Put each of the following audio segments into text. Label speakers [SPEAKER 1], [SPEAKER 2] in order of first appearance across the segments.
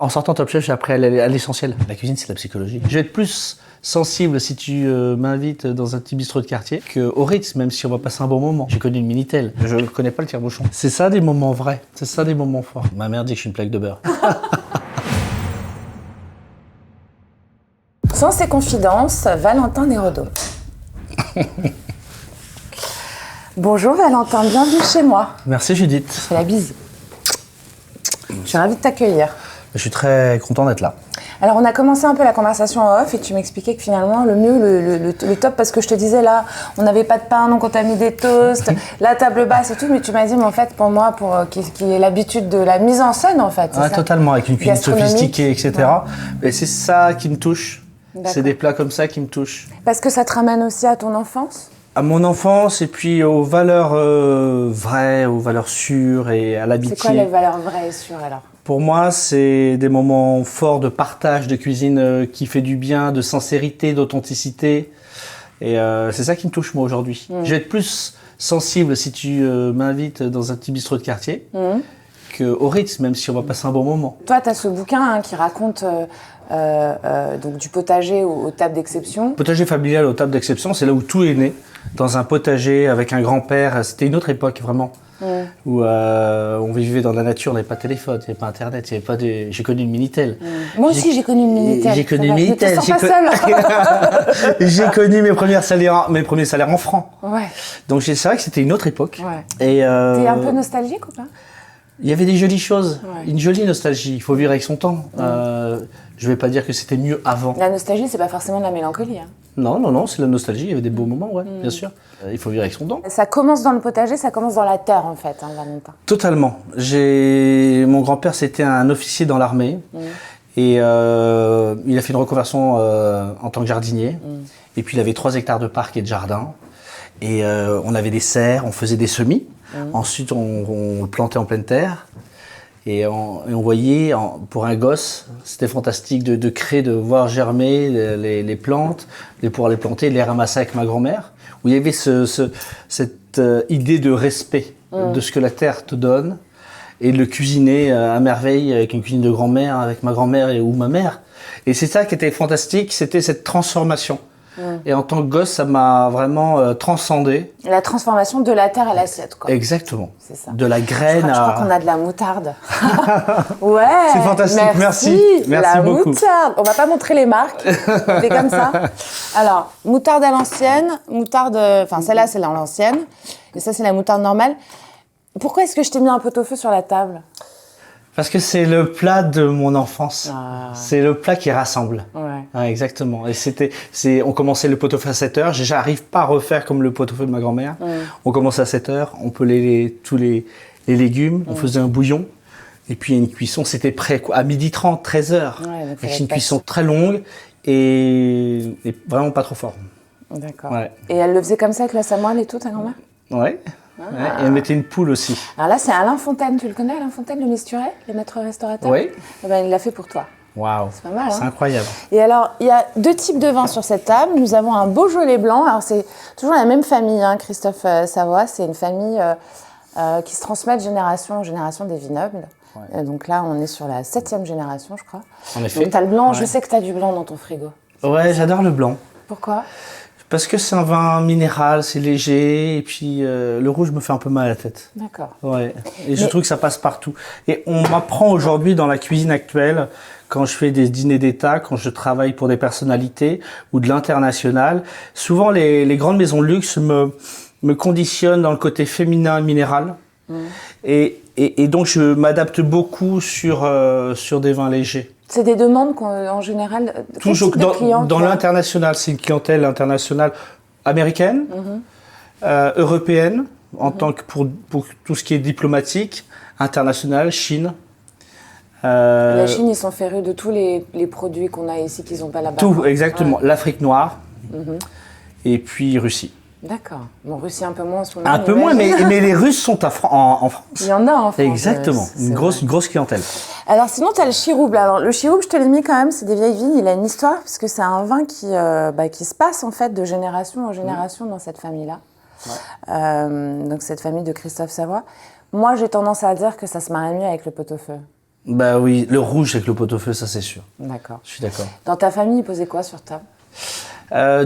[SPEAKER 1] En sortant Top Chef, j'ai appris à l'essentiel. La cuisine, c'est la psychologie. Je vais être plus sensible si tu m'invites dans un petit bistrot de quartier qu'au Ritz, même si on va passer un bon moment. J'ai connu une Minitel. Je ne connais pas le tire-bouchon. C'est ça des moments vrais. C'est ça des moments forts. Ma mère dit que je suis une plaque de beurre.
[SPEAKER 2] Sans ses confidences, Valentin Nérodo. Bonjour Valentin, bienvenue chez moi.
[SPEAKER 1] Merci Judith.
[SPEAKER 2] Je fais la bise. Je suis ravie de t'accueillir.
[SPEAKER 1] Je suis très content d'être là.
[SPEAKER 2] Alors on a commencé un peu la conversation en off et tu m'expliquais que finalement le mieux, le top, parce que je te disais là, on n'avait pas de pain donc on t'a mis des toasts, la table basse et tout, mais tu m'as dit mais en fait pour moi, qui ait l'habitude de la mise en scène en fait.
[SPEAKER 1] Ah, totalement, avec une cuisine sophistiquée, etc. Ouais. Et c'est ça qui me touche. C'est des plats comme ça qui me touchent.
[SPEAKER 2] Parce que ça te ramène aussi à ton enfance ?
[SPEAKER 1] À mon enfance et puis aux valeurs vraies, aux valeurs sûres et à l'amitié.
[SPEAKER 2] C'est quoi les valeurs vraies et sûres alors ?
[SPEAKER 1] Pour moi, c'est des moments forts de partage, de cuisine qui fait du bien, de sincérité, d'authenticité. Et c'est ça qui me touche moi aujourd'hui. Je vais être plus sensible si tu m'invites dans un petit bistrot de quartier qu'au Ritz, même si on va passer un bon moment.
[SPEAKER 2] Toi, tu as ce bouquin qui raconte donc du potager aux tables d'exception.
[SPEAKER 1] Potager familial aux tables d'exception, c'est là où tout est né. Dans un potager avec un grand-père. C'était une autre époque vraiment. Où on vivait dans la nature, on n'avait pas de téléphone, il n'y avait pas internet, il n'y avait pas de... J'ai connu une Minitel.
[SPEAKER 2] Moi aussi j'ai connu une Minitel.
[SPEAKER 1] J'ai connu une Minitel.
[SPEAKER 2] Ne te sens pas seule.
[SPEAKER 1] J'ai connu mes premiers salaires en francs.
[SPEAKER 2] Ouais.
[SPEAKER 1] Donc c'est vrai que c'était une autre époque.
[SPEAKER 2] Ouais.
[SPEAKER 1] Et
[SPEAKER 2] t'es un peu nostalgique ou pas ?
[SPEAKER 1] Il y avait des jolies choses,
[SPEAKER 2] ouais.
[SPEAKER 1] Une jolie nostalgie. Il faut vivre avec son temps. Je vais pas dire que c'était mieux avant.
[SPEAKER 2] La nostalgie, c'est pas forcément de la mélancolie. Hein.
[SPEAKER 1] Non, c'est la nostalgie. Il y avait des beaux moments, ouais, bien sûr. Il faut vivre avec son temps.
[SPEAKER 2] Ça commence dans le potager, ça commence dans la terre en fait, hein, Valentin.
[SPEAKER 1] Totalement. Mon grand-père, c'était un officier dans l'armée. Et il a fait une reconversion en tant que jardinier. Et puis il avait 3 hectares de parc et de jardin. Et on avait des serres, on faisait des semis. Ensuite, on le plantait en pleine terre. Et on voyait, pour un gosse, c'était fantastique de créer, de voir germer les plantes, de pouvoir les planter, les ramasser avec ma grand-mère. Où il y avait cette idée de respect de ce que la terre te donne. Et de le cuisiner à merveille avec une cuisine de grand-mère, avec ma grand-mère ou ma mère. Et c'est ça qui était fantastique, c'était cette transformation. Et en tant que gosse, ça m'a vraiment transcendé.
[SPEAKER 2] La transformation de la terre à l'assiette, quoi.
[SPEAKER 1] Exactement.
[SPEAKER 2] C'est ça.
[SPEAKER 1] De la graine
[SPEAKER 2] je crois qu'on a de la moutarde. Ouais.
[SPEAKER 1] C'est fantastique, merci beaucoup.
[SPEAKER 2] Moutarde. On va pas montrer les marques, c'est comme ça. Alors, moutarde à l'ancienne, enfin celle-là c'est l'ancienne, et ça c'est la moutarde normale. Pourquoi est-ce que je t'ai mis un pot-au-feu sur la table ?
[SPEAKER 1] Parce que c'est le plat de mon enfance. C'est le plat qui rassemble.
[SPEAKER 2] Ouais.
[SPEAKER 1] Exactement. Et on commençait le pot-au-feu à 7h. J'arrive pas à refaire comme le pot-au-feu de ma grand-mère. On commence à 7h. On pelait tous les légumes. On faisait un bouillon. Et puis une cuisson, c'était prêt à 12h30, 13h. Avec une cuisson très longue et vraiment pas trop fort.
[SPEAKER 2] D'accord.
[SPEAKER 1] Ouais.
[SPEAKER 2] Et elle le faisait comme ça avec la samoile et tout, ta grand-mère ?
[SPEAKER 1] Ouais. Ouais, et elle mettait une poule aussi.
[SPEAKER 2] Alors là, c'est Alain Fontaine. Tu le connais, Alain Fontaine, le Misturet, le maître restaurateur ?
[SPEAKER 1] Oui.
[SPEAKER 2] Eh ben, il l'a fait pour toi.
[SPEAKER 1] Waouh.
[SPEAKER 2] C'est pas mal, hein ?
[SPEAKER 1] C'est incroyable.
[SPEAKER 2] Et alors, il y a 2 types de vins sur cette table. Nous avons un Beaujolais blanc. Alors, c'est toujours la même famille, hein, Christophe Savoie. C'est une famille qui se transmet de génération en génération des vignobles. Ouais. Donc là, on est sur la 7e génération, je crois.
[SPEAKER 1] En effet.
[SPEAKER 2] Donc, tu as le blanc. Ouais. Je sais que tu as du blanc dans ton frigo.
[SPEAKER 1] Ouais, j'adore le blanc.
[SPEAKER 2] Pourquoi ?
[SPEAKER 1] Parce que c'est un vin minéral, c'est léger, et puis le rouge me fait un peu mal à la tête.
[SPEAKER 2] D'accord.
[SPEAKER 1] Ouais. Et je trouve que ça passe partout. Et on m'apprend aujourd'hui dans la cuisine actuelle, quand je fais des dîners d'État, quand je travaille pour des personnalités ou de l'international, souvent les grandes maisons de luxe me conditionnent dans le côté féminin minéral. Et donc je m'adapte beaucoup sur des vins légers.
[SPEAKER 2] C'est des demandes qu'en général...
[SPEAKER 1] Toujours dans l'international, c'est une clientèle internationale américaine, européenne, en tant que pour tout ce qui est diplomatique, international, Chine.
[SPEAKER 2] La Chine, ils sont férus de tous les produits qu'on a ici qu'ils n'ont pas là-bas.
[SPEAKER 1] Tout, exactement. Ouais. L'Afrique noire et puis Russie.
[SPEAKER 2] D'accord. Bon, Russie un peu moins en ce moment.
[SPEAKER 1] Un peu moins, mais les Russes sont en France.
[SPEAKER 2] Il y en a en France.
[SPEAKER 1] Exactement. Une grosse clientèle.
[SPEAKER 2] Alors sinon, tu as le chirouble. Alors le chirouble, je te l'ai mis quand même, c'est des vieilles vignes. Il a une histoire, puisque c'est un vin qui se passe en fait de génération en génération dans cette famille-là. Ouais. Donc cette famille de Christophe Savoie. Moi, j'ai tendance à dire que ça se marie mieux avec le pot-au-feu.
[SPEAKER 1] Bah oui, le rouge avec le pot-au-feu, ça c'est sûr.
[SPEAKER 2] D'accord.
[SPEAKER 1] Je suis d'accord.
[SPEAKER 2] Dans ta famille, ils posaient quoi sur table?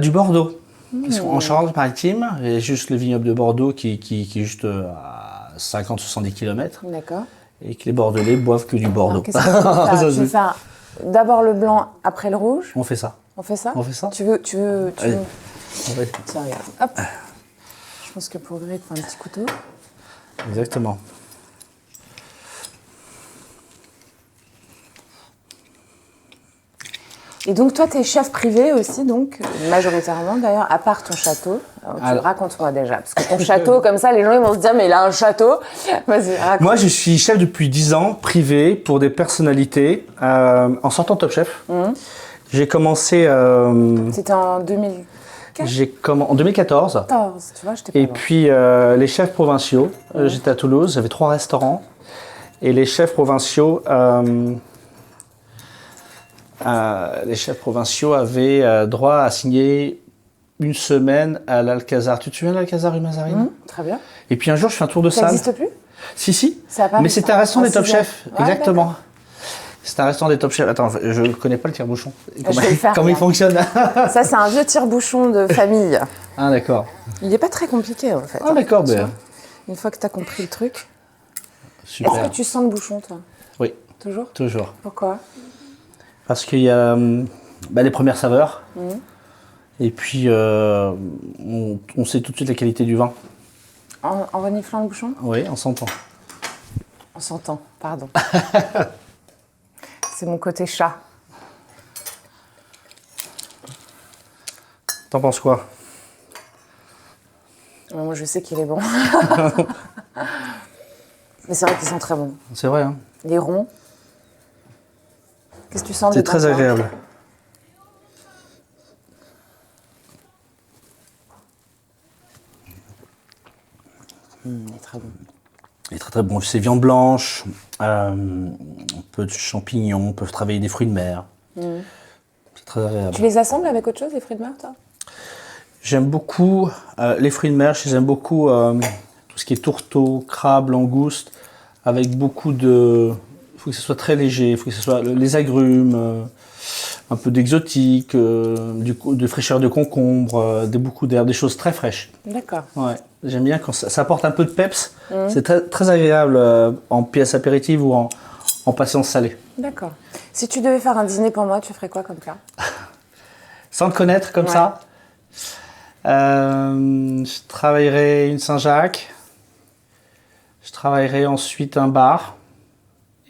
[SPEAKER 1] Du Bordeaux. Parce qu'en Charente-Maritime, il y a juste le vignoble de Bordeaux qui est juste à 50-70 km.
[SPEAKER 2] D'accord.
[SPEAKER 1] Et que les Bordelais boivent que du Bordeaux.
[SPEAKER 2] Alors, qu'est-ce que tu veux faire? Tu veux faire d'abord le blanc, après le rouge?
[SPEAKER 1] On fait ça.
[SPEAKER 2] On fait ça?
[SPEAKER 1] On fait ça.
[SPEAKER 2] Tu veux...
[SPEAKER 1] Allez.
[SPEAKER 2] Tiens, regarde. Hop. Je pense que pour ouvrir, il te faut un petit couteau.
[SPEAKER 1] Exactement.
[SPEAKER 2] Et donc, toi, tu es chef privé aussi, donc, majoritairement d'ailleurs, à part ton château. Alors, raconte-moi déjà, parce que ton château, comme ça, les gens ils vont se dire, mais il a un château. Vas-y, raconte.
[SPEAKER 1] Moi, je suis chef depuis 10 ans, privé, pour des personnalités, en sortant Top Chef. J'ai commencé...
[SPEAKER 2] C'était en 2004?
[SPEAKER 1] En 2014.
[SPEAKER 2] 14, tu vois, je t'ai pas
[SPEAKER 1] Et
[SPEAKER 2] loin.
[SPEAKER 1] puis, les chefs provinciaux, j'étais à Toulouse, j'avais 3 restaurants. Et les chefs provinciaux... les chefs provinciaux avaient droit à signer une semaine à l'Alcazar. Tu te souviens de l'Alcazar rue Mazarine?
[SPEAKER 2] Très bien.
[SPEAKER 1] Et puis un jour, je fais un tour de
[SPEAKER 2] Ça
[SPEAKER 1] salle.
[SPEAKER 2] n'existe plus?
[SPEAKER 1] Si.
[SPEAKER 2] Ça a pas
[SPEAKER 1] Mais
[SPEAKER 2] pris
[SPEAKER 1] c'était
[SPEAKER 2] ça.
[SPEAKER 1] un restaurant des
[SPEAKER 2] Ah,
[SPEAKER 1] Top
[SPEAKER 2] c'est bien.
[SPEAKER 1] Chef.
[SPEAKER 2] Ouais,
[SPEAKER 1] Exactement. C'est un restaurant des Top Chef. Attends, je ne connais pas le tire-bouchon.
[SPEAKER 2] Je vais le faire,
[SPEAKER 1] Comment il
[SPEAKER 2] regarde.
[SPEAKER 1] fonctionne?
[SPEAKER 2] Ça, c'est un vieux tire-bouchon de famille.
[SPEAKER 1] Ah, d'accord.
[SPEAKER 2] Il n'est pas très compliqué, en fait.
[SPEAKER 1] Ah, d'accord.
[SPEAKER 2] Tu
[SPEAKER 1] Ben,
[SPEAKER 2] vois, une fois que tu as compris le truc.
[SPEAKER 1] super.
[SPEAKER 2] Est-ce que tu sens le bouchon, toi?
[SPEAKER 1] Oui,
[SPEAKER 2] Toujours?
[SPEAKER 1] toujours.
[SPEAKER 2] Pourquoi?
[SPEAKER 1] Parce qu'il y a les premières saveurs. Et puis, on sait tout de suite la qualité du vin.
[SPEAKER 2] En reniflant le bouchon?
[SPEAKER 1] Oui, on s'entend.
[SPEAKER 2] On s'entend, pardon. C'est mon côté chat.
[SPEAKER 1] T'en penses quoi?
[SPEAKER 2] Moi, je sais qu'il est bon. Mais c'est vrai qu'il sent très bon.
[SPEAKER 1] C'est vrai, hein?
[SPEAKER 2] Il est rond. Qu'est-ce que tu sens
[SPEAKER 1] C'est
[SPEAKER 2] dedans,
[SPEAKER 1] très
[SPEAKER 2] toi?
[SPEAKER 1] agréable.
[SPEAKER 2] Il est très bon.
[SPEAKER 1] Il est très très bon. C'est viande blanche, un peu de champignons, on peut travailler des fruits de mer. C'est très agréable.
[SPEAKER 2] Tu les assembles avec autre chose, les fruits de mer, toi?
[SPEAKER 1] J'aime beaucoup les fruits de mer, j'aime beaucoup tout ce qui est tourteau, crabe, langouste, avec beaucoup de... Il faut que ce soit très léger, il faut que ce soit les agrumes, un peu d'exotique, de fraîcheur de concombre, beaucoup d'herbes, des choses très fraîches.
[SPEAKER 2] D'accord.
[SPEAKER 1] Ouais, j'aime bien quand ça apporte un peu de peps. C'est très, très agréable en pièce apéritive ou en patience salée.
[SPEAKER 2] D'accord. Si tu devais faire un dîner pour moi, tu ferais quoi comme plat?
[SPEAKER 1] Sans te connaître comme
[SPEAKER 2] Ouais.
[SPEAKER 1] ça, je travaillerai une Saint-Jacques. Je travaillerai ensuite un bar.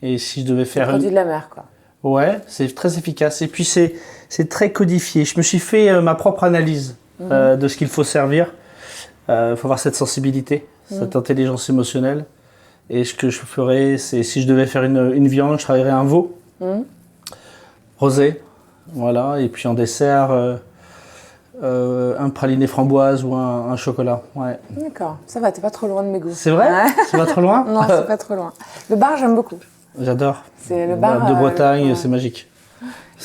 [SPEAKER 1] Et si je devais faire
[SPEAKER 2] Produit de la mer, quoi.
[SPEAKER 1] Ouais, c'est très efficace. Et puis c'est très codifié. Je me suis fait ma propre analyse de ce qu'il faut servir. Il faut avoir cette sensibilité, cette intelligence émotionnelle. Et ce que je ferais, c'est si je devais faire une viande, je travaillerais un veau rosé. Voilà. Et puis en dessert, un praliné framboise ou un chocolat. Ouais.
[SPEAKER 2] D'accord. Ça va, t'es pas trop loin de mes goûts.
[SPEAKER 1] C'est vrai?
[SPEAKER 2] Ouais.
[SPEAKER 1] C'est pas trop loin?
[SPEAKER 2] Non, c'est pas trop loin. Le bar, j'aime beaucoup.
[SPEAKER 1] J'adore.
[SPEAKER 2] C'est le bar
[SPEAKER 1] de Bretagne,
[SPEAKER 2] ouais.
[SPEAKER 1] c'est magique.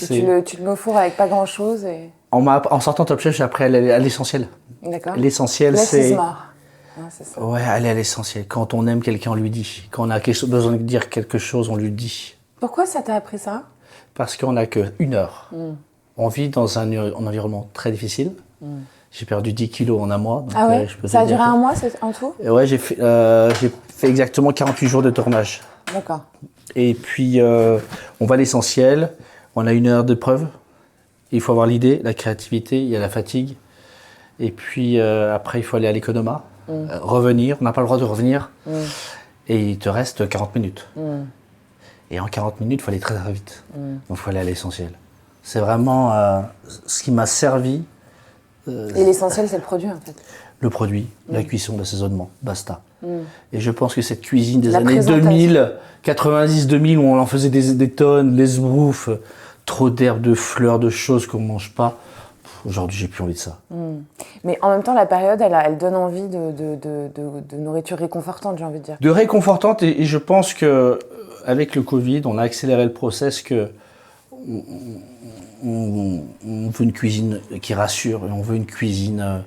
[SPEAKER 2] Et tu le mets au four avec pas grand-chose. Et...
[SPEAKER 1] En sortant Top Chef, j'ai appris à aller à l'essentiel.
[SPEAKER 2] D'accord.
[SPEAKER 1] L'essentiel,
[SPEAKER 2] Less
[SPEAKER 1] c'est...
[SPEAKER 2] is more. Ouais, c'est ça.
[SPEAKER 1] Ouais, aller à l'essentiel. Quand on aime quelqu'un, on lui dit. Quand on a besoin de dire quelque chose, on lui dit.
[SPEAKER 2] Pourquoi ça t'a appris ça?
[SPEAKER 1] Parce qu'on n'a qu'une heure. On vit dans un environnement très difficile. J'ai perdu 10 kilos en un mois. Donc,
[SPEAKER 2] Ah ouais?
[SPEAKER 1] je peux te
[SPEAKER 2] Ça a
[SPEAKER 1] dire
[SPEAKER 2] duré
[SPEAKER 1] que-
[SPEAKER 2] un mois en tout?
[SPEAKER 1] Et ouais, j'ai fait exactement 48 jours de tournage.
[SPEAKER 2] D'accord.
[SPEAKER 1] Et puis, on va à l'essentiel. On a une heure de preuve. Il faut avoir l'idée, la créativité, il y a la fatigue. Et puis, après, il faut aller à l'économa, revenir. On n'a pas le droit de revenir. Et il te reste 40 minutes. Et en 40 minutes, il faut aller très très vite. Donc, il faut aller à l'essentiel. C'est vraiment ce qui m'a servi,
[SPEAKER 2] Et l'essentiel, c'est le produit, en fait.
[SPEAKER 1] le produit, la cuisson, l'assaisonnement. Basta. Et je pense que cette cuisine des
[SPEAKER 2] La
[SPEAKER 1] années
[SPEAKER 2] présentation.
[SPEAKER 1] 2000, 90-2000, où on en faisait des tonnes, les sbroufs, trop d'herbes, de fleurs, de choses qu'on ne mange pas. Aujourd'hui, j'ai plus envie de ça.
[SPEAKER 2] Mais en même temps, la période, elle donne envie de nourriture réconfortante, j'ai envie de dire.
[SPEAKER 1] De réconfortante, et je pense que avec le Covid, on a accéléré le process que on veut une cuisine qui rassure, et on veut une cuisine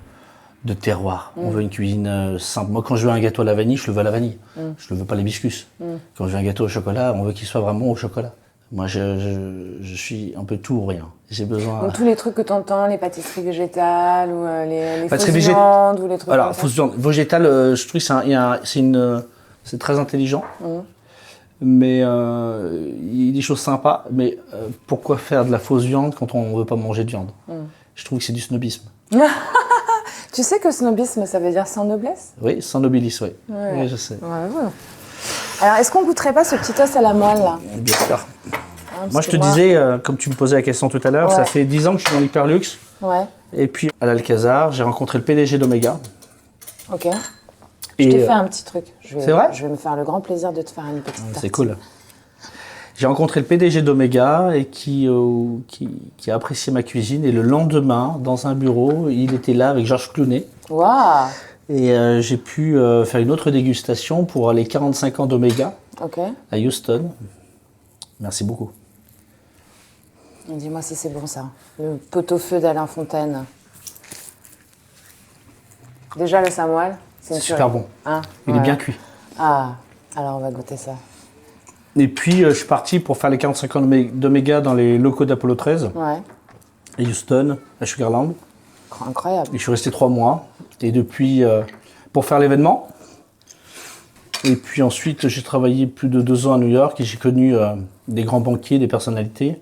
[SPEAKER 1] de terroir. On veut une cuisine simple. Moi, quand je veux un gâteau à la vanille, je le veux à la vanille. Je le veux pas l'hibiscus. Quand je veux un gâteau au chocolat, on veut qu'il soit vraiment au chocolat. Moi, je suis un peu tout ou rien. J'ai besoin...
[SPEAKER 2] Donc tous les trucs que tu entends, les pâtisseries végétales ou les fausses
[SPEAKER 1] Pâtisserie
[SPEAKER 2] viandes ou les trucs
[SPEAKER 1] Alors,
[SPEAKER 2] comme ça.
[SPEAKER 1] fausse viande. Végétale, je trouve que c'est très intelligent. Mais il y a des choses sympas. Mais pourquoi faire de la fausse viande quand on ne veut pas manger de viande? Je trouve que c'est du snobisme.
[SPEAKER 2] Tu sais que snobisme, ça veut dire sans noblesse?
[SPEAKER 1] Oui, sans nobilis, oui.
[SPEAKER 2] Ouais.
[SPEAKER 1] Oui, je sais.
[SPEAKER 2] Ouais. Alors, est-ce qu'on goûterait pas ce petit os à la moelle, là?
[SPEAKER 1] Bien sûr.
[SPEAKER 2] Parce
[SPEAKER 1] Moi, je
[SPEAKER 2] que
[SPEAKER 1] te disais, comme tu me posais la question tout à l'heure,
[SPEAKER 2] Ouais.
[SPEAKER 1] ça fait 10 ans que je suis dans l'hyperluxe.
[SPEAKER 2] Ouais,
[SPEAKER 1] Et puis, à l'Alcazar, j'ai rencontré le PDG d'Omega.
[SPEAKER 2] ok. Je t'ai
[SPEAKER 1] Et,
[SPEAKER 2] fait un petit truc.
[SPEAKER 1] c'est vrai
[SPEAKER 2] Je vais me faire le grand plaisir de te faire une petite tartine.
[SPEAKER 1] c'est cool. J'ai rencontré le PDG d'Omega et qui a apprécié ma cuisine. Et le lendemain, dans un bureau, il était là avec Georges Clooney.
[SPEAKER 2] Waouh!
[SPEAKER 1] Et j'ai pu faire une autre dégustation pour les 45 ans d'Omega
[SPEAKER 2] Ok.
[SPEAKER 1] à Houston. Merci beaucoup.
[SPEAKER 2] Dis-moi si c'est bon, ça. Le pot-au-feu d'Alain Fontaine. Déjà, le samoile,
[SPEAKER 1] C'est
[SPEAKER 2] une
[SPEAKER 1] super
[SPEAKER 2] tuerie.
[SPEAKER 1] bon.
[SPEAKER 2] Hein?
[SPEAKER 1] Il est bien cuit.
[SPEAKER 2] Ah, alors on va goûter ça.
[SPEAKER 1] Et puis, je suis parti pour faire les 45 ans d'Omega dans les locaux d'Apollo 13,
[SPEAKER 2] Ouais,
[SPEAKER 1] à Houston, à Sugarland.
[SPEAKER 2] incroyable.
[SPEAKER 1] Et je suis resté 3 mois. Et depuis, pour faire l'événement. Et puis ensuite, j'ai travaillé plus de 2 ans à New York et j'ai connu des grands banquiers, des personnalités.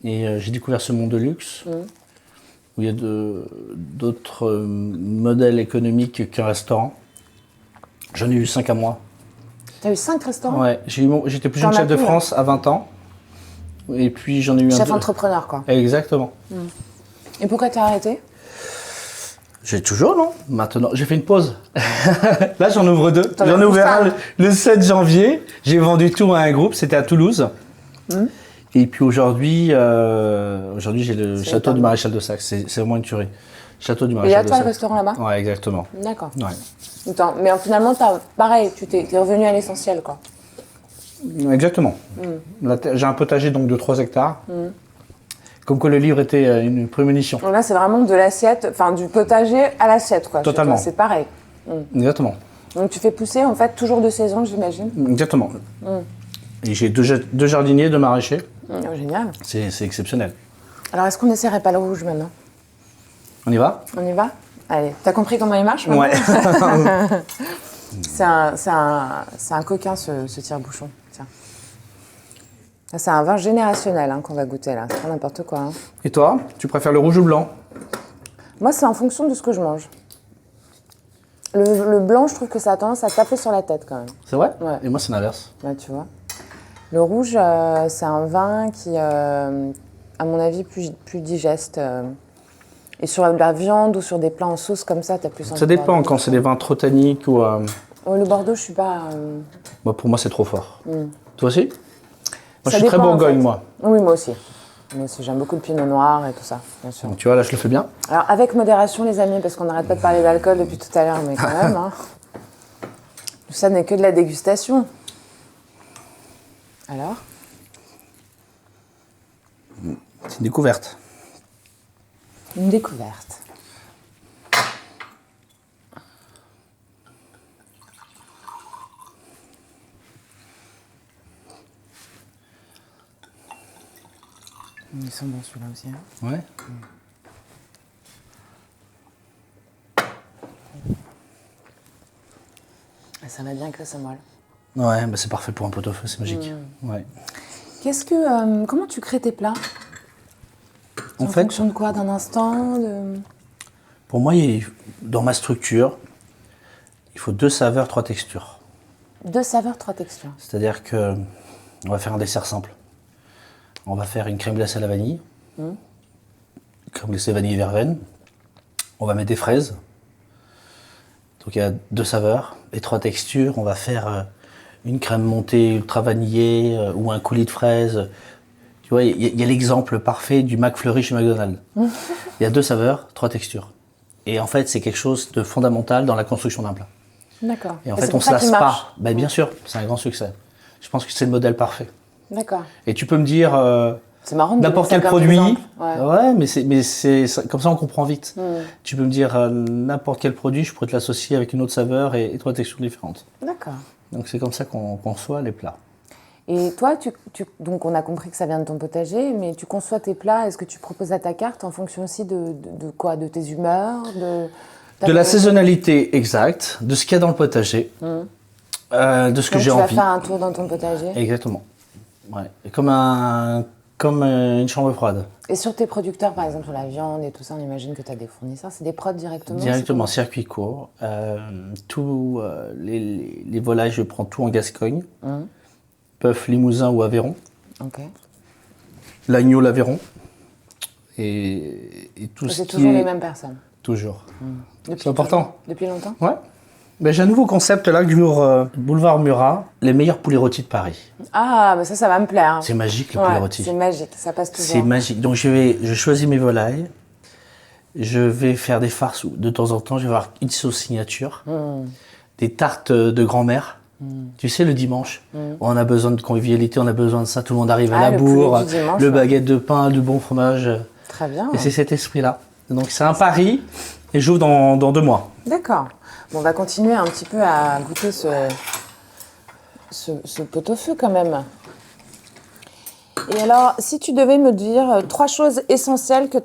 [SPEAKER 1] Et j'ai découvert ce monde de luxe, où il y a d'autres modèles économiques qu'un restaurant. J'en ai eu 5 à moi.
[SPEAKER 2] T'as eu 5 restaurants?
[SPEAKER 1] Ouais, j'étais plus
[SPEAKER 2] T'en
[SPEAKER 1] jeune
[SPEAKER 2] as
[SPEAKER 1] chef de
[SPEAKER 2] plus, là?
[SPEAKER 1] France à 20 ans. Et puis j'en ai eu
[SPEAKER 2] Chef
[SPEAKER 1] un.
[SPEAKER 2] entrepreneur, quoi.
[SPEAKER 1] Exactement.
[SPEAKER 2] Et pourquoi t'as arrêté?
[SPEAKER 1] J'ai toujours, non? Maintenant, j'ai fait une pause. Là, j'en ouvre 2.
[SPEAKER 2] T'en as
[SPEAKER 1] J'en ai
[SPEAKER 2] plus
[SPEAKER 1] ouvert
[SPEAKER 2] ça,
[SPEAKER 1] un le 7 janvier. J'ai vendu tout à un groupe, c'était à Toulouse. Et puis aujourd'hui, j'ai le
[SPEAKER 2] C'est
[SPEAKER 1] château
[SPEAKER 2] étonnant.
[SPEAKER 1] du Maréchal de Saxe. C'est vraiment une tuerie. Château du
[SPEAKER 2] Et à
[SPEAKER 1] Maréchal de
[SPEAKER 2] toi le
[SPEAKER 1] Saxe.
[SPEAKER 2] restaurant là-bas?
[SPEAKER 1] Ouais, exactement.
[SPEAKER 2] D'accord.
[SPEAKER 1] Ouais.
[SPEAKER 2] Attends, mais finalement, pareil, t'es revenu à l'essentiel, quoi.
[SPEAKER 1] Exactement. J'ai un potager donc de 3 hectares. Comme que le livre était une prémonition.
[SPEAKER 2] Donc là, c'est vraiment de l'assiette, enfin du potager à l'assiette, quoi. chez
[SPEAKER 1] Totalement.
[SPEAKER 2] toi, c'est pareil.
[SPEAKER 1] Exactement.
[SPEAKER 2] Donc tu fais pousser, en fait, toujours de saison, j'imagine.
[SPEAKER 1] Exactement. Et j'ai 2 jardiniers, 2 maraîchers.
[SPEAKER 2] Oh, génial.
[SPEAKER 1] C'est exceptionnel.
[SPEAKER 2] Alors, est-ce qu'on n'essaierait pas le rouge maintenant?
[SPEAKER 1] On y va?
[SPEAKER 2] On y va? Allez, t'as compris comment il marche maintenant?
[SPEAKER 1] Ouais.
[SPEAKER 2] C'est un coquin, ce tire-bouchon. Tiens. Ça, c'est un vin générationnel qu'on va goûter là. C'est pas n'importe quoi. Hein.
[SPEAKER 1] Et toi, tu préfères le rouge ou le blanc?
[SPEAKER 2] Moi, c'est en fonction de ce que je mange. Le blanc, je trouve que ça a tendance à taper sur la tête quand même.
[SPEAKER 1] C'est vrai?
[SPEAKER 2] Ouais.
[SPEAKER 1] Et moi, c'est l'inverse.
[SPEAKER 2] Là, tu vois. Le rouge, c'est un vin qui, à mon avis, plus digeste. Et sur de la viande ou sur des plats en sauce comme ça, t'as plus envie
[SPEAKER 1] Ça
[SPEAKER 2] de
[SPEAKER 1] dépend
[SPEAKER 2] boire.
[SPEAKER 1] quand c'est des vins trop tanniques ou.
[SPEAKER 2] Oh, le Bordeaux, je suis pas.
[SPEAKER 1] Bah, pour moi, c'est trop fort. Toi aussi? Moi,
[SPEAKER 2] Ça
[SPEAKER 1] je suis très
[SPEAKER 2] dépend, en
[SPEAKER 1] Bourgogne,
[SPEAKER 2] fait.
[SPEAKER 1] moi.
[SPEAKER 2] Oui, moi aussi. Moi aussi, j'aime beaucoup le pinot noir et tout ça, bien sûr.
[SPEAKER 1] Donc, tu vois, là, je le fais bien.
[SPEAKER 2] Alors, avec modération, les amis, parce qu'on n'arrête pas de parler d'alcool depuis tout à l'heure, mais quand même, hein. Tout ça n'est que de la dégustation. Alors?
[SPEAKER 1] C'est une découverte.
[SPEAKER 2] Une découverte. Ils sont bons celui-là aussi. Hein.
[SPEAKER 1] Ouais.
[SPEAKER 2] Et ça va bien avec le samoile.
[SPEAKER 1] Ouais, bah, c'est parfait pour un pot-au-feu, c'est magique. Ouais.
[SPEAKER 2] Comment tu crées tes plats?
[SPEAKER 1] En
[SPEAKER 2] En
[SPEAKER 1] fait,
[SPEAKER 2] fonction de quoi? D'un instant
[SPEAKER 1] pour moi, dans ma structure, il faut 2 saveurs, 3 textures.
[SPEAKER 2] 2 saveurs, 3 textures.
[SPEAKER 1] C'est-à-dire que on va faire un dessert simple. On va faire une crème glacée à la vanille, crème glacée vanille et verveine. On va mettre des fraises. Donc il y a 2 saveurs et 3 textures. On va faire une crème montée ultra vanillée ou un coulis de fraises. Tu vois, il y a l'exemple parfait du McFlurry chez McDonald's. Il y a 2 saveurs, 3 textures. Et en fait, c'est quelque chose de fondamental dans la construction d'un plat.
[SPEAKER 2] D'accord.
[SPEAKER 1] Et en
[SPEAKER 2] c'est
[SPEAKER 1] fait, on
[SPEAKER 2] pour
[SPEAKER 1] ne
[SPEAKER 2] ça
[SPEAKER 1] se
[SPEAKER 2] qu'il
[SPEAKER 1] lasse
[SPEAKER 2] marche.
[SPEAKER 1] pas. Bien sûr, c'est un grand succès. Je pense que c'est le modèle parfait.
[SPEAKER 2] D'accord.
[SPEAKER 1] Et tu peux me dire,
[SPEAKER 2] C'est marrant de
[SPEAKER 1] n'importe
[SPEAKER 2] donner
[SPEAKER 1] quel
[SPEAKER 2] ça comme
[SPEAKER 1] produit.
[SPEAKER 2] exemple. Ouais.
[SPEAKER 1] Mais comme ça on comprend vite. Tu peux me dire n'importe quel produit, je pourrais te l'associer avec une autre saveur et trois textures différentes.
[SPEAKER 2] D'accord.
[SPEAKER 1] Donc c'est comme ça qu'on conçoit les plats.
[SPEAKER 2] Et toi, donc on a compris que ça vient de ton potager, mais tu conçois tes plats, est-ce que tu proposes à ta carte en fonction aussi de quoi? De tes humeurs,
[SPEAKER 1] de la saisonnalité exacte, de ce qu'il y a dans le potager, de ce que
[SPEAKER 2] Donc
[SPEAKER 1] j'ai
[SPEAKER 2] tu vas
[SPEAKER 1] envie.
[SPEAKER 2] faire un tour dans ton potager.
[SPEAKER 1] Exactement. Ouais. Et comme une chambre froide.
[SPEAKER 2] Et sur tes producteurs, par exemple, sur la viande et tout ça, on imagine que tu as des fournisseurs. C'est des prods directement?
[SPEAKER 1] Directement, circuit court. Tous les volailles, je prends tout en Gascogne. Bœuf, Limousin ou Aveyron.
[SPEAKER 2] Ok.
[SPEAKER 1] L'agneau, l'Aveyron. Et tout ce
[SPEAKER 2] C'est
[SPEAKER 1] qui
[SPEAKER 2] toujours
[SPEAKER 1] est...
[SPEAKER 2] les mêmes personnes?
[SPEAKER 1] Toujours.
[SPEAKER 2] Depuis
[SPEAKER 1] C'est important.
[SPEAKER 2] Depuis longtemps?
[SPEAKER 1] Ouais. Ben, j'ai un nouveau concept là que j'ouvre, boulevard Murat, les meilleurs poulets rôtis de Paris.
[SPEAKER 2] Ah, mais ça va me plaire.
[SPEAKER 1] C'est magique le poulet rôti.
[SPEAKER 2] C'est magique, ça passe toujours.
[SPEAKER 1] C'est magique. Donc je choisis mes volailles, je vais faire des farces où de temps en temps je vais avoir une sauce signature, des tartes de grand-mère. Tu sais, le dimanche, on a besoin de convivialité, on a besoin de ça, tout le monde arrive à la
[SPEAKER 2] le
[SPEAKER 1] bourre,
[SPEAKER 2] poulet du dimanche,
[SPEAKER 1] le baguette de pain, du bon fromage.
[SPEAKER 2] Très bien.
[SPEAKER 1] Et c'est cet esprit-là. Donc c'est un pari et j'ouvre dans 2 mois.
[SPEAKER 2] D'accord. Bon, on va continuer un petit peu à goûter ce pot-au-feu quand même. Et alors, si tu devais me dire 3 choses essentielles que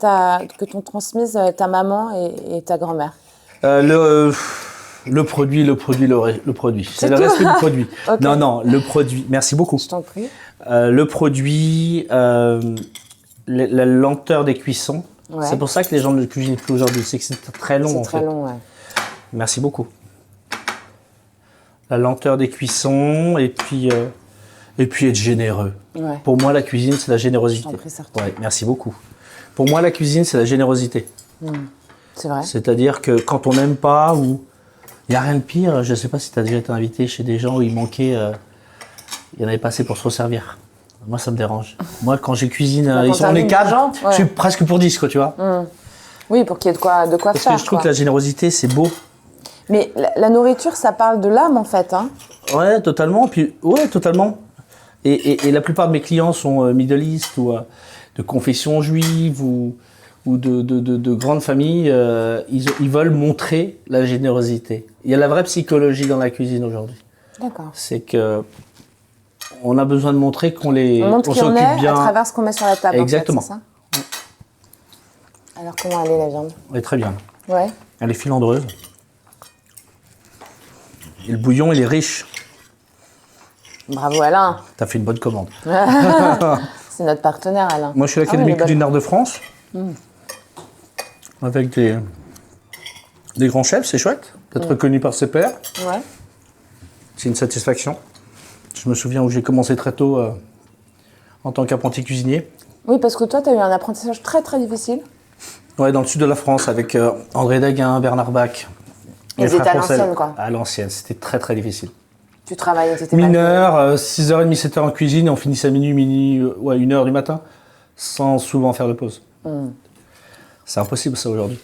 [SPEAKER 2] t'ont transmises ta maman et ta grand-mère.
[SPEAKER 1] Le produit. C'est le respect du produit.
[SPEAKER 2] Okay.
[SPEAKER 1] Non, le produit. Merci beaucoup.
[SPEAKER 2] Je t'en prie.
[SPEAKER 1] Le produit, la lenteur des cuissons.
[SPEAKER 2] Ouais.
[SPEAKER 1] C'est pour ça que les gens ne cuisinent plus aujourd'hui. C'est que c'est très long.
[SPEAKER 2] C'est
[SPEAKER 1] en
[SPEAKER 2] très
[SPEAKER 1] fait.
[SPEAKER 2] long, ouais.
[SPEAKER 1] Merci beaucoup. La lenteur des cuissons et puis être généreux.
[SPEAKER 2] Ouais.
[SPEAKER 1] Pour moi, la cuisine, c'est la générosité.
[SPEAKER 2] Je t'en prie, certain.
[SPEAKER 1] Ouais, merci beaucoup. Pour moi, la cuisine, c'est la générosité.
[SPEAKER 2] C'est vrai.
[SPEAKER 1] C'est-à-dire que quand on n'aime pas ou il n'y a rien de pire, je ne sais pas si tu as déjà été invité chez des gens où il manquait, il y en avait pas assez pour se resservir. Moi, ça me dérange. Moi, quand j'ai cuisine, on est 4, je suis presque pour 10, quoi, tu vois.
[SPEAKER 2] Oui, pour qu'il y ait de quoi
[SPEAKER 1] Parce
[SPEAKER 2] faire.
[SPEAKER 1] que je trouve que la générosité, c'est beau.
[SPEAKER 2] Mais la nourriture, ça parle de l'âme, en fait. Hein.
[SPEAKER 1] Ouais, totalement. Totalement. Et la plupart de mes clients sont Middle East ou de confession juive ou de grandes familles. Ils veulent montrer la générosité. Il y a la vraie psychologie dans la cuisine aujourd'hui.
[SPEAKER 2] D'accord.
[SPEAKER 1] C'est que on a besoin de montrer qu'on
[SPEAKER 2] s'occupe
[SPEAKER 1] bien
[SPEAKER 2] à travers ce qu'on met sur la table.
[SPEAKER 1] Exactement.
[SPEAKER 2] En fait, c'est ça. Alors, comment elle est, la viande?
[SPEAKER 1] Elle est très bien.
[SPEAKER 2] Ouais.
[SPEAKER 1] Elle est filandreuse. Et le bouillon, il est riche.
[SPEAKER 2] Bravo, Alain.
[SPEAKER 1] T'as fait une bonne commande.
[SPEAKER 2] C'est notre partenaire, Alain.
[SPEAKER 1] Moi, je suis l'Académie culinaire de France. Avec des grands chefs, c'est chouette. D'être reconnu par ses pairs.
[SPEAKER 2] Ouais.
[SPEAKER 1] C'est une satisfaction. Je me souviens où j'ai commencé très tôt en tant qu'apprenti cuisinier.
[SPEAKER 2] Oui, parce que toi, tu as eu un apprentissage très, très difficile.
[SPEAKER 1] Ouais, dans le sud de la France, avec André Daguin, Bernard Bach.
[SPEAKER 2] Ils étaient à l'ancienne, quoi.
[SPEAKER 1] À l'ancienne, c'était très, très difficile.
[SPEAKER 2] Tu travaillais, tu étais
[SPEAKER 1] mineur, 6h30, 7h en cuisine, et on finissait à minuit, 1h du matin, sans souvent faire de pause. C'est impossible, ça, aujourd'hui.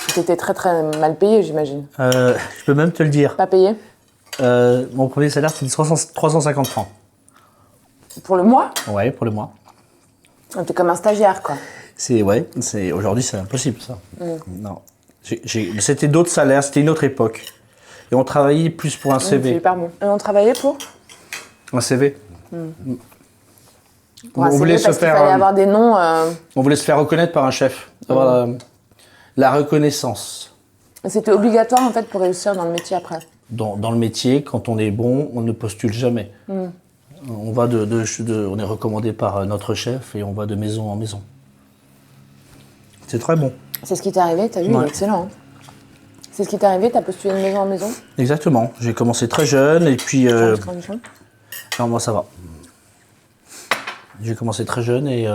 [SPEAKER 2] Tu étais très, très mal payé, j'imagine.
[SPEAKER 1] Je peux même te le dire.
[SPEAKER 2] Pas payé?
[SPEAKER 1] Mon premier salaire, c'était 350 francs.
[SPEAKER 2] Pour le mois?
[SPEAKER 1] Ouais, pour le mois.
[SPEAKER 2] T'es comme un stagiaire, quoi.
[SPEAKER 1] Aujourd'hui, c'est impossible, ça. Non. C'était d'autres salaires, c'était une autre époque. Et on travaillait plus pour un CV.
[SPEAKER 2] C'est hyper bon. Et on travaillait pour?
[SPEAKER 1] Un CV.
[SPEAKER 2] Pour un CV, parce qu'il fallait avoir des noms...
[SPEAKER 1] On voulait se faire reconnaître par un chef. Avoir la reconnaissance.
[SPEAKER 2] C'était obligatoire, en fait, pour réussir dans le métier après.
[SPEAKER 1] Dans le métier, quand on est bon, on ne postule jamais. On est recommandé par notre chef et on va de maison en maison. C'est très bon.
[SPEAKER 2] C'est ce qui t'est arrivé, t'as vu, il est excellent. Hein. C'est ce qui t'est arrivé, t'as postulé de maison en maison?
[SPEAKER 1] Exactement. J'ai commencé très jeune et puis... Non, moi ça va. J'ai commencé très jeune et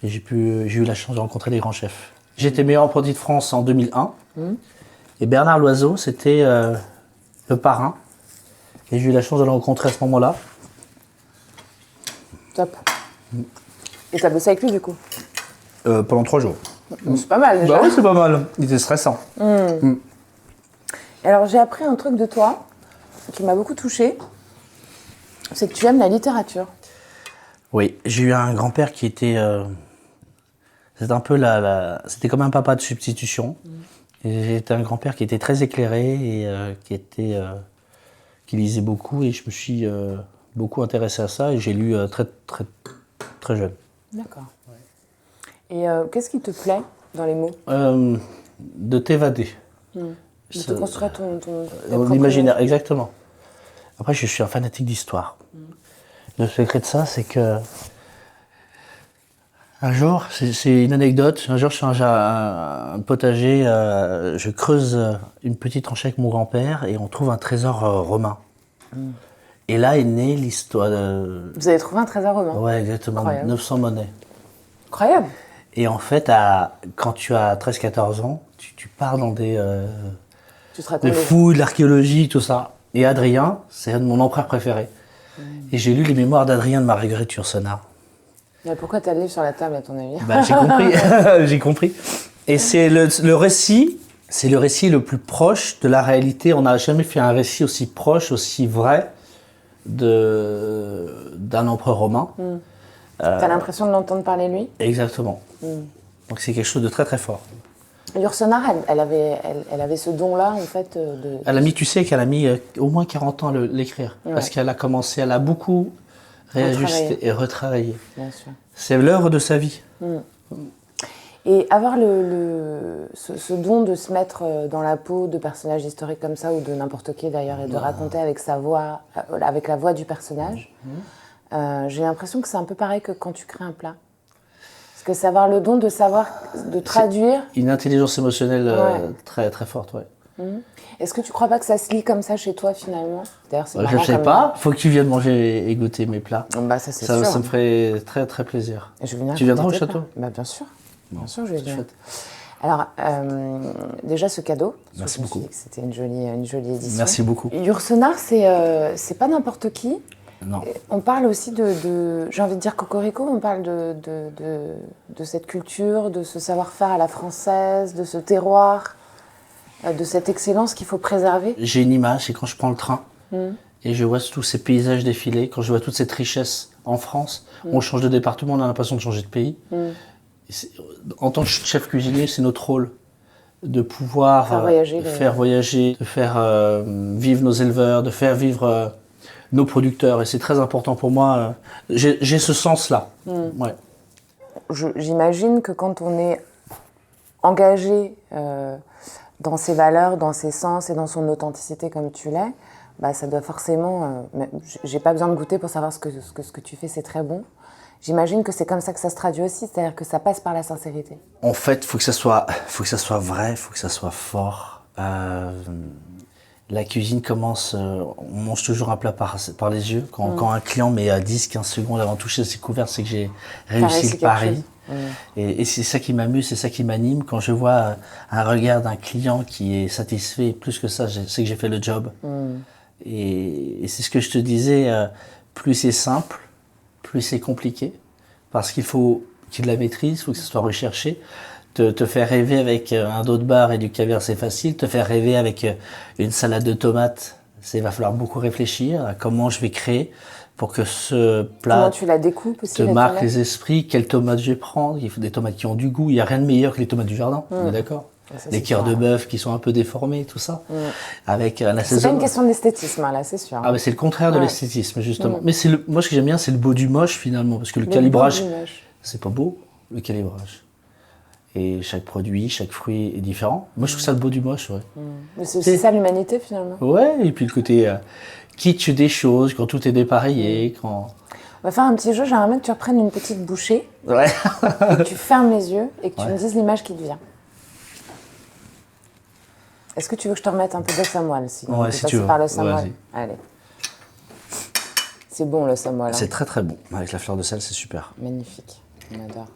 [SPEAKER 1] j'ai eu la chance de rencontrer des grands chefs. J'étais meilleur apprenti de France en 2001 et Bernard Loiseau, c'était le parrain. Et j'ai eu la chance de le rencontrer à ce moment-là.
[SPEAKER 2] Top. Et t'as bossé avec lui du coup?
[SPEAKER 1] Pendant 3 jours.
[SPEAKER 2] C'est pas mal déjà.
[SPEAKER 1] Bah oui, c'est pas mal. Il était stressant.
[SPEAKER 2] Alors j'ai appris un truc de toi qui m'a beaucoup touchée. C'est que tu aimes la littérature.
[SPEAKER 1] Oui, j'ai eu un grand-père qui était... c'était un peu c'était comme un papa de substitution. Et j'ai été un grand-père qui était très éclairé et qui lisait beaucoup. Et je me suis beaucoup intéressé à ça et j'ai lu très, très, très jeune.
[SPEAKER 2] D'accord. Et qu'est-ce qui te plaît dans les mots?
[SPEAKER 1] De t'évader.
[SPEAKER 2] De te construire ton
[SPEAKER 1] L'imaginaire, exactement. Après, je suis un fanatique d'histoire. Le secret de ça, c'est que un jour, c'est une anecdote, un jour je suis un potager, je creuse une petite tranchée avec mon grand-père et on trouve un trésor romain. Et là est née l'histoire de...
[SPEAKER 2] Vous avez trouvé un trésor romain?
[SPEAKER 1] Ouais, exactement,
[SPEAKER 2] Incroyable.
[SPEAKER 1] 900 monnaies.
[SPEAKER 2] Incroyable.
[SPEAKER 1] Et en fait, quand tu as 13-14 ans, tu pars dans des fouilles, de l'archéologie, tout ça. Et Adrien, c'est un de mon empereur préféré. Et j'ai lu les mémoires d'Adrien de Marguerite Yourcenar.
[SPEAKER 2] Mais pourquoi t'as le livre sur la table, à ton avis?
[SPEAKER 1] Bah, j'ai compris, j'ai compris. Et c'est le récit, c'est le récit le plus proche de la réalité. On n'a jamais fait un récit aussi proche, aussi vrai d'un empereur romain.
[SPEAKER 2] T'as l'impression de l'entendre parler lui?
[SPEAKER 1] Exactement. Donc c'est quelque chose de très très fort.
[SPEAKER 2] Yourcenar, elle avait ce don-là, en fait, de...
[SPEAKER 1] Tu sais qu'elle a mis au moins 40 ans à l'écrire. Ouais. Parce qu'elle a commencé, elle a beaucoup réajusté et retravaillé.
[SPEAKER 2] Bien sûr.
[SPEAKER 1] C'est l'œuvre de sa vie.
[SPEAKER 2] Et avoir ce don de se mettre dans la peau de personnages historiques comme ça, ou de n'importe qui d'ailleurs, et de raconter avec sa voix, avec la voix du personnage, j'ai l'impression que c'est un peu pareil que quand tu crées un plat. Parce que c'est avoir le don de traduire...
[SPEAKER 1] Une intelligence émotionnelle très, très forte, ouais.
[SPEAKER 2] Est-ce que tu crois pas que ça se lit comme ça chez toi, finalement? D'ailleurs, c'est
[SPEAKER 1] je sais pas, faut que tu viennes manger et goûter mes plats.
[SPEAKER 2] Bah, ça, c'est sûr.
[SPEAKER 1] Ça me ferait très, très plaisir.
[SPEAKER 2] Je vais
[SPEAKER 1] tu viendras au château?
[SPEAKER 2] Bah, bien sûr. Bien sûr, je vais venir. Alors, déjà, ce cadeau.
[SPEAKER 1] Merci beaucoup.
[SPEAKER 2] C'était une jolie édition.
[SPEAKER 1] Merci beaucoup.
[SPEAKER 2] Yourcenar, c'est pas n'importe qui.
[SPEAKER 1] Non.
[SPEAKER 2] On parle aussi j'ai envie de dire cocorico, on parle de cette culture, de ce savoir-faire à la française, de ce terroir, de cette excellence qu'il faut préserver.
[SPEAKER 1] J'ai une image, c'est quand je prends le train et je vois tous ces paysages défiler, quand je vois toute cette richesse en France, on change de département, on a l'impression de changer de pays. En tant que chef cuisinier, c'est notre rôle de pouvoir faire voyager, de faire vivre nos éleveurs, de faire vivre nos producteurs. Et c'est très important pour moi. J'ai ce sens-là. Ouais.
[SPEAKER 2] J'imagine que quand on est engagé dans ses valeurs, dans ses sens et dans son authenticité comme tu l'es, bah, ça doit forcément... j'ai pas besoin de goûter pour savoir ce que tu fais, c'est très bon. J'imagine que c'est comme ça que ça se traduit aussi, c'est-à-dire que ça passe par la sincérité.
[SPEAKER 1] En fait, faut que ça soit vrai, faut que ça soit fort. La cuisine commence, on mange toujours un plat par les yeux. Quand un client met à 10-15 secondes avant de toucher ses couverts, c'est que j'ai réussi le pari. Et c'est ça qui m'amuse, c'est ça qui m'anime. Quand je vois un regard d'un client qui est satisfait, plus que ça, c'est que j'ai fait le job. Et c'est ce que je te disais, plus c'est simple, plus c'est compliqué, parce qu'il faut qu'il la maîtrise, il faut que ce soit recherché. Te faire rêver avec un dos de bar et du caviar, c'est facile. Te faire rêver avec une salade de tomates, il va falloir beaucoup réfléchir à comment je vais créer pour que ce plat
[SPEAKER 2] comment tu la découpes aussi,
[SPEAKER 1] te marque les esprits. Quelles tomates je vais prendre? Il faut des tomates qui ont du goût. Il n'y a rien de meilleur que les tomates du jardin, on est d'accord? Les cœurs de bœuf qui sont un peu déformés, tout ça. Avec un assaisonnement.
[SPEAKER 2] C'est pas une question d'esthétisme, là, c'est sûr.
[SPEAKER 1] Ah, mais c'est le contraire de l'esthétisme, justement. Mais moi, ce que j'aime bien, c'est le beau du moche, finalement. Parce que le calibrage, c'est pas beau, le calibrage. Et chaque produit, chaque fruit est différent. Moi, je trouve ça le beau du moche, ouais.
[SPEAKER 2] Mais c'est ça l'humanité, finalement.
[SPEAKER 1] Ouais, et puis le côté kitsch des choses, quand tout est dépareillé, quand...
[SPEAKER 2] On va faire un petit jeu, j'aimerais bien que tu reprennes une petite bouchée,
[SPEAKER 1] Ouais.
[SPEAKER 2] et que tu fermes les yeux, et que tu me dises l'image qui te vient. Est-ce que tu veux que je te remette un peu de samoile, sinon
[SPEAKER 1] ouais, si tu veux.
[SPEAKER 2] Par le samoile.
[SPEAKER 1] Vas-y.
[SPEAKER 2] Allez. C'est bon, le samoile.
[SPEAKER 1] C'est très très bon. Avec la fleur de sel, c'est super.
[SPEAKER 2] Magnifique. On adore.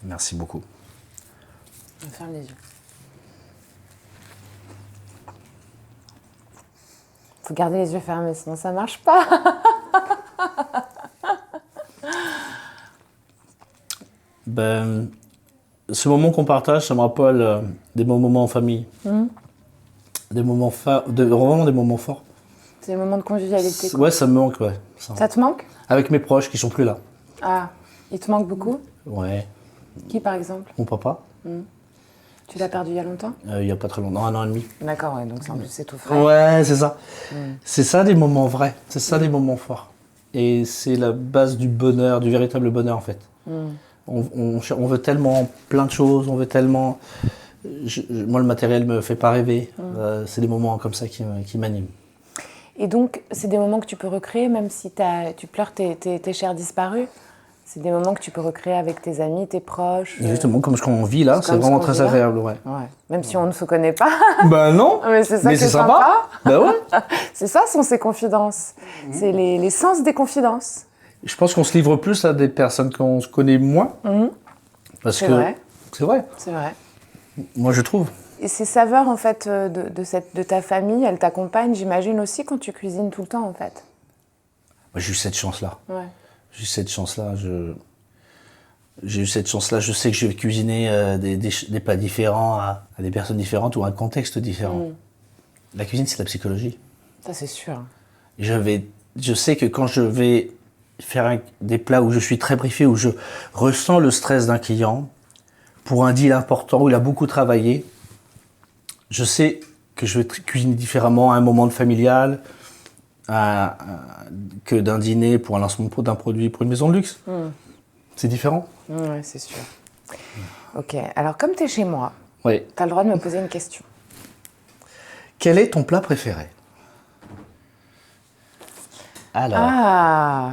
[SPEAKER 1] Merci beaucoup.
[SPEAKER 2] On ferme les yeux. Faut garder les yeux fermés, sinon ça marche pas.
[SPEAKER 1] Ce moment qu'on partage, ça me rappelle des bons moments en famille. vraiment des moments forts.
[SPEAKER 2] C'est des moments de convivialité. Quoi.
[SPEAKER 1] Ouais, ça me manque, ouais.
[SPEAKER 2] Ça te manque?
[SPEAKER 1] Avec mes proches qui sont plus là.
[SPEAKER 2] Ah, il te manque beaucoup?
[SPEAKER 1] Ouais.
[SPEAKER 2] Qui, par exemple?
[SPEAKER 1] Mon papa.
[SPEAKER 2] Tu l'as perdu il y a longtemps?
[SPEAKER 1] Il y a pas très longtemps, 1 an et demi.
[SPEAKER 2] D'accord, ouais, donc en plus c'est tout frais.
[SPEAKER 1] Ouais, c'est ça. C'est ça des moments vrais. C'est ça des moments forts. Et c'est la base du bonheur, du véritable bonheur en fait. On veut tellement plein de choses, on veut tellement... moi, le matériel me fait pas rêver. C'est des moments comme ça qui m'animent.
[SPEAKER 2] Et donc, c'est des moments que tu peux recréer même si tu pleures tes chers disparus. C'est des moments que tu peux recréer avec tes amis, tes proches.
[SPEAKER 1] Justement, comme ce qu'on vit là, c'est vraiment très agréable. Ouais.
[SPEAKER 2] Même si on ne se connaît pas.
[SPEAKER 1] Ben non,
[SPEAKER 2] mais c'est ça
[SPEAKER 1] mais
[SPEAKER 2] qui est
[SPEAKER 1] sympa. Ben ouais.
[SPEAKER 2] C'est ça sont ces confidences. C'est les sens des confidences.
[SPEAKER 1] Je pense qu'on se livre plus à des personnes qu'on se connaît moins. Parce que
[SPEAKER 2] vrai.
[SPEAKER 1] C'est vrai.
[SPEAKER 2] C'est vrai.
[SPEAKER 1] Moi, je trouve.
[SPEAKER 2] Et ces saveurs, en fait, de ta famille, elles t'accompagnent, j'imagine, aussi quand tu cuisines tout le temps, en fait.
[SPEAKER 1] Moi, j'ai eu cette chance-là.
[SPEAKER 2] Ouais.
[SPEAKER 1] J'ai eu cette chance-là. J'ai eu cette chance-là. Je sais que je vais cuisiner des plats différents à des personnes différentes ou à un contexte différent. La cuisine, c'est de la psychologie.
[SPEAKER 2] Ça, c'est sûr.
[SPEAKER 1] Je sais que quand je vais faire des plats où je suis très briefé, où je ressens le stress d'un client, pour un deal important où il a beaucoup travaillé, je sais que je vais cuisiner différemment à un moment de familial que d'un dîner pour un lancement d'un produit pour une maison de luxe. C'est différent.
[SPEAKER 2] Oui, c'est sûr. Ok, alors comme tu es chez moi,
[SPEAKER 1] Oui.
[SPEAKER 2] tu as le droit de me poser une question.
[SPEAKER 1] Quel est ton plat préféré? Alors.
[SPEAKER 2] Ah,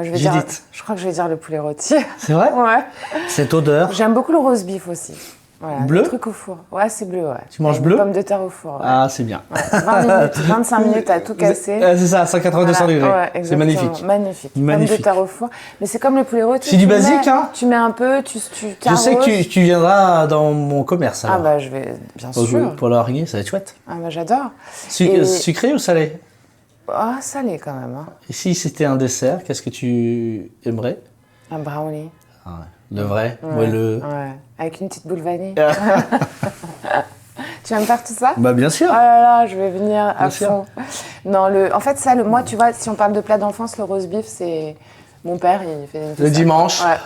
[SPEAKER 2] je crois que je vais dire le poulet rôti.
[SPEAKER 1] C'est vrai?
[SPEAKER 2] Ouais.
[SPEAKER 1] Cette odeur.
[SPEAKER 2] J'aime beaucoup le roast beef aussi. Voilà,
[SPEAKER 1] bleu?
[SPEAKER 2] Des trucs au four. Ouais, c'est bleu, ouais.
[SPEAKER 1] Tu manges
[SPEAKER 2] avec
[SPEAKER 1] bleu?
[SPEAKER 2] Des pommes de terre au four. Ouais.
[SPEAKER 1] Ah, c'est bien.
[SPEAKER 2] Ouais. 20 minutes, 25 minutes à tout casser.
[SPEAKER 1] C'est ça, 180-200 degrés.
[SPEAKER 2] Ouais,
[SPEAKER 1] c'est magnifique.
[SPEAKER 2] Magnifique.
[SPEAKER 1] Magnifique.
[SPEAKER 2] Pommes de terre au four. Mais c'est comme le poulet rôti.
[SPEAKER 1] C'est du basique, hein?
[SPEAKER 2] Tu mets un peu, tu
[SPEAKER 1] Je sais que tu viendras dans mon commerce. Alors.
[SPEAKER 2] Ah bah, je vais, bien sûr.
[SPEAKER 1] Pour l'araignée, ça va être chouette.
[SPEAKER 2] Ah bah, j'adore.
[SPEAKER 1] Sucré ou salé?
[SPEAKER 2] Ah, salé quand même. Hein.
[SPEAKER 1] Et si c'était un dessert, qu'est-ce que tu aimerais?
[SPEAKER 2] Un brownie.
[SPEAKER 1] Ah ouais. Le vrai, moelleux.
[SPEAKER 2] Ouais, avec une petite boule vanille. Tu vas me faire tout ça?
[SPEAKER 1] Bah bien sûr.
[SPEAKER 2] Oh là là, je vais venir à fond. Non, en fait, ça, moi, tu vois, si on parle de plat d'enfance, le roast beef, c'est... Mon père, il fait
[SPEAKER 1] le ça. Dimanche.
[SPEAKER 2] Ouais.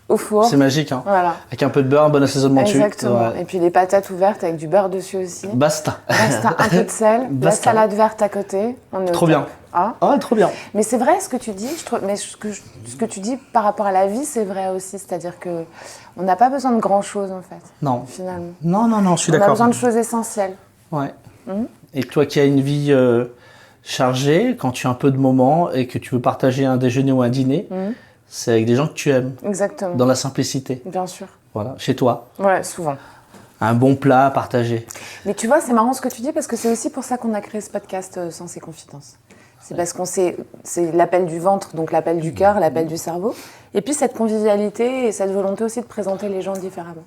[SPEAKER 2] Au four.
[SPEAKER 1] C'est magique, hein.
[SPEAKER 2] Voilà.
[SPEAKER 1] Avec un peu de beurre, un bon assaisonnement dessus.
[SPEAKER 2] Exactement. Ouais. Et puis les patates ouvertes avec du beurre dessus aussi.
[SPEAKER 1] Basta.
[SPEAKER 2] Un peu de sel, la salade verte à côté. On est
[SPEAKER 1] trop bien.
[SPEAKER 2] Hein?
[SPEAKER 1] Ah, trop bien.
[SPEAKER 2] Mais c'est vrai ce que tu dis, mais ce que tu dis par rapport à la vie, c'est vrai aussi. C'est-à-dire qu'on n'a pas besoin de grand-chose, en fait.
[SPEAKER 1] Non.
[SPEAKER 2] Finalement.
[SPEAKER 1] Non, je suis d'accord.
[SPEAKER 2] On a besoin de choses essentielles.
[SPEAKER 1] Ouais. Et toi qui as une vie chargée, quand tu as un peu de moments et que tu veux partager un déjeuner ou un dîner, c'est avec des gens que tu aimes.
[SPEAKER 2] Exactement.
[SPEAKER 1] Dans la simplicité.
[SPEAKER 2] Bien sûr.
[SPEAKER 1] Voilà, chez toi.
[SPEAKER 2] Ouais, souvent.
[SPEAKER 1] Un bon plat à partager.
[SPEAKER 2] Mais tu vois, c'est marrant ce que tu dis parce que c'est aussi pour ça qu'on a créé ce podcast Sens et Confidences. C'est parce c'est l'appel du ventre, donc l'appel du cœur, l'appel du cerveau. Et puis cette convivialité et cette volonté aussi de présenter les gens différemment.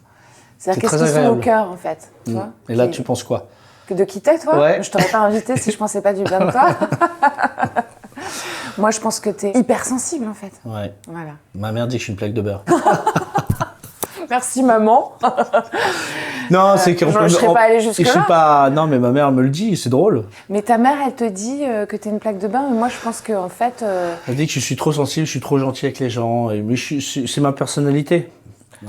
[SPEAKER 2] C'est-à-dire qu'est-ce qu'ils sont au cœur en fait. Tu vois,
[SPEAKER 1] et là, tu penses quoi?
[SPEAKER 2] Que de quitter toi?
[SPEAKER 1] Ouais.
[SPEAKER 2] Je t'aurais pas invité si je pensais pas du bien de toi. Moi, je pense que tu es hypersensible, en fait.
[SPEAKER 1] Ouais.
[SPEAKER 2] Voilà.
[SPEAKER 1] Ma mère dit que je suis une plaque de beurre.
[SPEAKER 2] Merci, maman.
[SPEAKER 1] Non, c'est que...
[SPEAKER 2] Je ne serais pas allée jusque-là.
[SPEAKER 1] Non, mais ma mère me le dit, c'est drôle.
[SPEAKER 2] Mais ta mère, elle te dit que tu es une plaque de beurre, mais moi, je pense qu'en fait...
[SPEAKER 1] Elle dit que je suis trop sensible, je suis trop gentil avec les gens, mais c'est ma personnalité.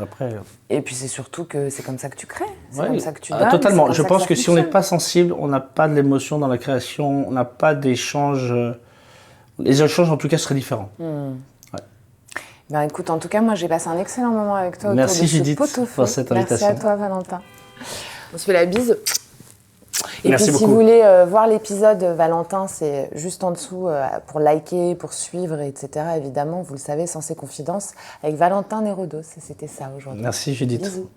[SPEAKER 1] Après...
[SPEAKER 2] Et puis, c'est surtout que c'est comme ça que tu crées. C'est
[SPEAKER 1] ouais,
[SPEAKER 2] comme ça que tu donnes.
[SPEAKER 1] Totalement. Je pense que si on n'est pas sensible, on n'a pas de l'émotion dans la création, on n'a pas d'échange... Les échanges, en tout cas, seraient différents. Ouais.
[SPEAKER 2] Ben, écoute, en tout cas, moi, j'ai passé un excellent moment avec toi.
[SPEAKER 1] Merci, Judith,
[SPEAKER 2] pour
[SPEAKER 1] cette invitation.
[SPEAKER 2] Merci à toi, Valentin. On se fait la bise. Et
[SPEAKER 1] merci
[SPEAKER 2] puis,
[SPEAKER 1] beaucoup.
[SPEAKER 2] si vous voulez voir l'épisode, Valentin, c'est juste en dessous pour liker, pour suivre, etc. Évidemment, vous le savez, Sens et Confidences, avec Valentin Nérodos. C'était ça aujourd'hui.
[SPEAKER 1] Merci, Judith.
[SPEAKER 2] Bisous.